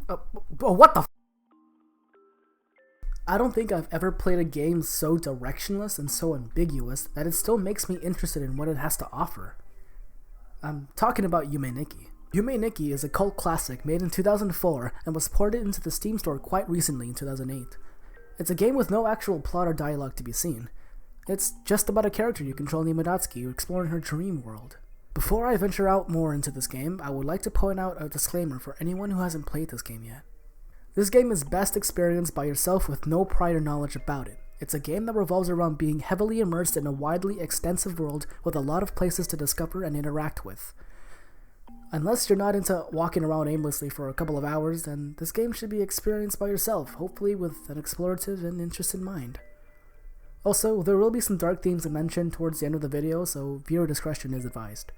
What the f? I don't think I've ever played a game so directionless and so ambiguous that it still makes me interested in what it has to offer. I'm talking about Yume Nikki. Yume Nikki is a cult classic made in 2004 and was ported into the Steam store quite recently in 2008. It's a game with no actual plot or dialogue to be seen. It's just about a character you control named Natsuki exploring her dream world. Before I venture out more into this game, I would like to point out a disclaimer for anyone who hasn't played this game yet. This game is best experienced by yourself with no prior knowledge about it. It's a game that revolves around being heavily immersed in a widely extensive world with a lot of places to discover and interact with. Unless you're not into walking around aimlessly for a couple of hours, then this game should be experienced by yourself, hopefully with an explorative and interested mind. Also, there will be some dark themes mentioned towards the end of the video, so viewer discretion is advised.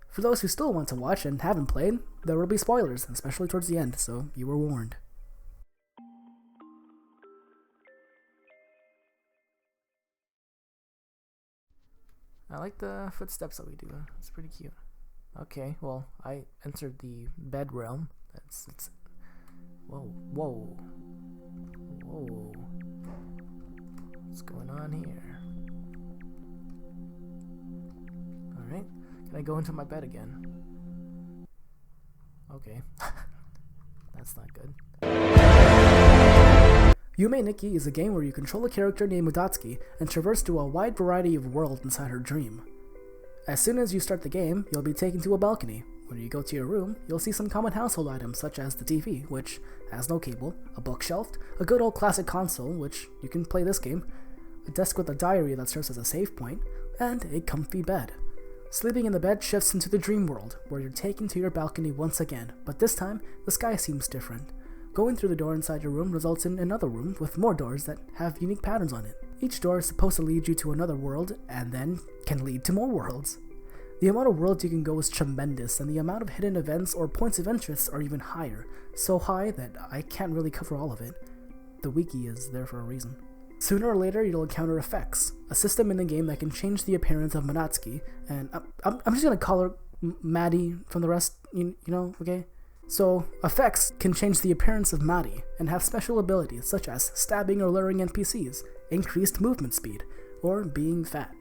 For those who still want to watch and haven't played, there will be spoilers, especially towards the end, so you were warned. I like the footsteps that we do, it's pretty cute. Okay, well, I entered the bed realm. It's whoa. What's going on here? Alright, can I go into my bed again? Okay, that's not good. Yume Nikki is a game where you control a character named Natsuki and traverse through a wide variety of worlds inside her dream. As soon as you start the game, you'll be taken to a balcony. When you go to your room, you'll see some common household items such as the TV, which has no cable, a bookshelf, a good old classic console, which you can play this game, a desk with a diary that serves as a save point, and a comfy bed. Sleeping in the bed shifts into the dream world, where you're taken to your balcony once again, but this time, the sky seems different. Going through the door inside your room results in another room with more doors that have unique patterns on it. Each door is supposed to lead you to another world, and then can lead to more worlds. The amount of worlds you can go is tremendous, and the amount of hidden events or points of interest are even higher, so high that I can't really cover all of it. The wiki is there for a reason. Sooner or later, you'll encounter effects, a system in the game that can change the appearance of Natsuki, and I'm just gonna call her Maddie from the rest, you know, okay? So, effects can change the appearance of Maddie, and have special abilities such as stabbing or luring NPCs, increased movement speed, or being fat.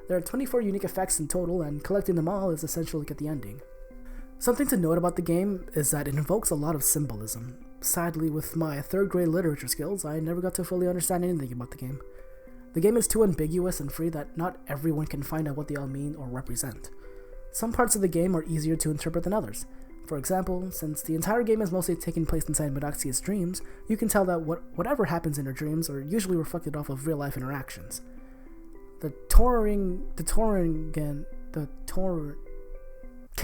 There are 24 unique effects in total, and collecting them all is essential to get the ending. Something to note about the game is that it invokes a lot of symbolism. Sadly, with my 3rd grade literature skills, I never got to fully understand anything about the game. The game is too ambiguous and free that not everyone can find out what they all mean or represent. Some parts of the game are easier to interpret than others. For example, since the entire game is mostly taking place inside Natsuki's dreams, you can tell that whatever happens in her dreams are usually reflected off of real-life interactions. Can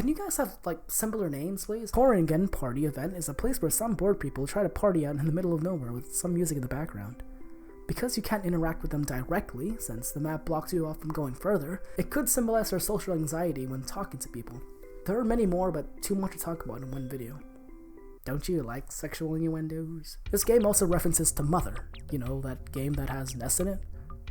you guys have, like, simpler names, please? Torringen Party Event is a place where some bored people try to party out in the middle of nowhere with some music in the background. Because you can't interact with them directly, since the map blocks you off from going further, it could symbolize our social anxiety when talking to people. There are many more, but too much to talk about in one video. Don't you like sexual innuendos? This game also references to Mother, you know, that game that has Ness in it?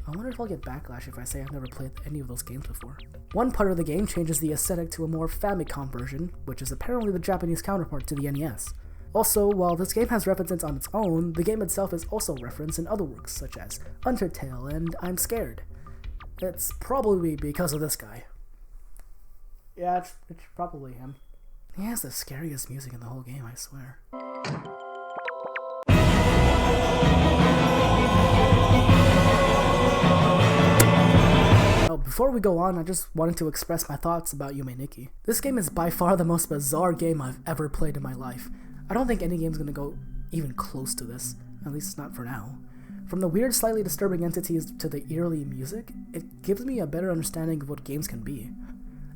I wonder if I'll get backlash if I say I've never played any of those games before. One part of the game changes the aesthetic to a more Famicom version, which is apparently the Japanese counterpart to the NES. Also, while this game has references on its own, the game itself is also referenced in other works, such as Undertale and I'm Scared. It's probably because of this guy. Yeah, it's probably him. He has the scariest music in the whole game, I swear. Before we go on, I just wanted to express my thoughts about Yume Nikki. This game is by far the most bizarre game I've ever played in my life. I don't think any game's gonna go even close to this, at least not for now. From the weird, slightly disturbing entities to the eerie music, it gives me a better understanding of what games can be.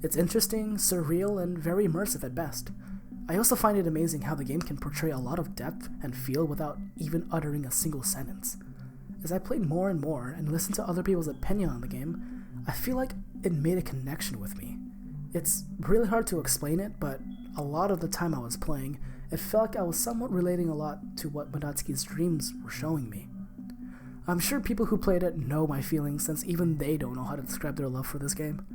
It's interesting, surreal, and very immersive at best. I also find it amazing how the game can portray a lot of depth and feel without even uttering a single sentence. As I played more and more and listened to other people's opinion on the game, I feel like it made a connection with me. It's really hard to explain it, but a lot of the time I was playing, it felt like I was somewhat relating a lot to what Natsuki's dreams were showing me. I'm sure people who played it know my feelings, since even they don't know how to describe their love for this game.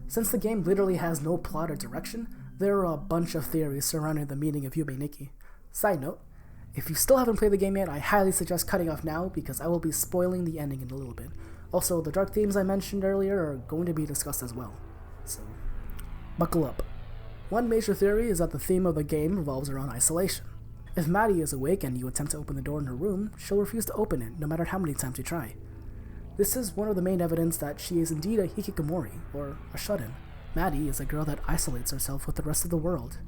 Since the game literally has no plot or direction, there are a bunch of theories surrounding the meaning of Yume Nikki. Side note, if you still haven't played the game yet, I highly suggest cutting off now because I will be spoiling the ending in a little bit. Also, the dark themes I mentioned earlier are going to be discussed as well, so buckle up. One major theory is that the theme of the game revolves around isolation. If Maddie is awake and you attempt to open the door in her room, she'll refuse to open it no matter how many times you try. This is one of the main evidence that she is indeed a hikikomori, or a shut-in. Maddie is a girl that isolates herself with the rest of the world.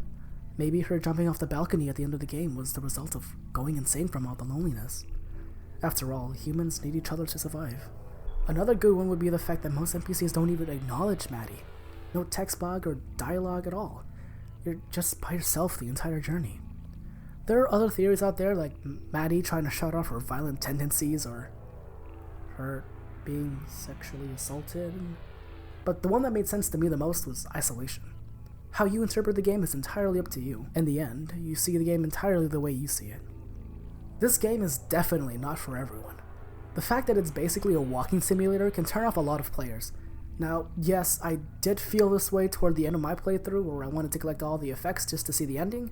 Maybe her jumping off the balcony at the end of the game was the result of going insane from all the loneliness. After all, humans need each other to survive. Another good one would be the fact that most NPCs don't even acknowledge Maddie. No text bug or dialogue at all. You're just by yourself the entire journey. There are other theories out there like Maddie trying to shut off her violent tendencies or her being sexually assaulted. But the one that made sense to me the most was isolation. How you interpret the game is entirely up to you. In the end, you see the game entirely the way you see it. This game is definitely not for everyone. The fact that it's basically a walking simulator can turn off a lot of players. Now, yes, I did feel this way toward the end of my playthrough where I wanted to collect all the effects just to see the ending,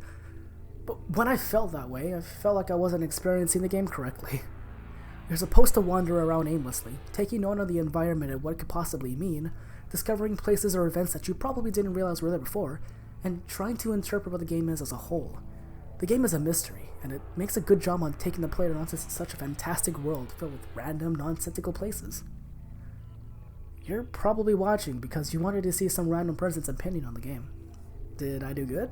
but when I felt that way, I felt like I wasn't experiencing the game correctly. You're supposed to wander around aimlessly, taking note of the environment and what it could possibly mean, discovering places or events that you probably didn't realize were there before, and trying to interpret what the game is as a whole. The game is a mystery, and it makes a good job on taking the player onto such a fantastic world filled with random, nonsensical places. You're probably watching because you wanted to see some random person's opinion on the game. Did I do good?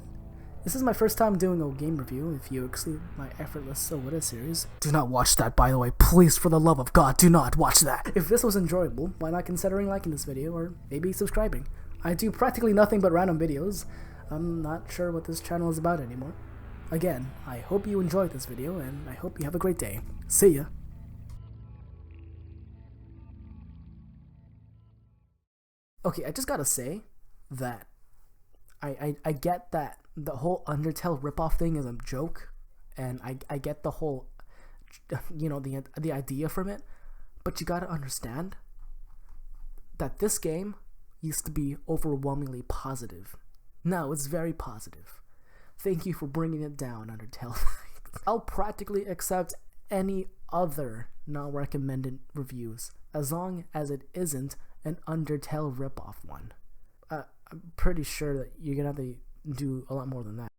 This is my first time doing a game review, if you exclude my effortless So What Is series. Do not watch that, by the way. Please, for the love of God, do not watch that. If this was enjoyable, why not considering liking this video, or maybe subscribing? I do practically nothing but random videos. I'm not sure what this channel is about anymore. Again, I hope you enjoyed this video, and I hope you have a great day. See ya! Okay, I just gotta say that I get that the whole Undertale ripoff thing is a joke, and I get the whole, you know, the idea from it, but you gotta understand that this game used to be overwhelmingly positive. Now it's very positive. Thank you for bringing it down, Undertale. I'll practically accept any other non-recommended reviews, as long as it isn't an Undertale ripoff one. I'm pretty sure that you're gonna have to do a lot more than that.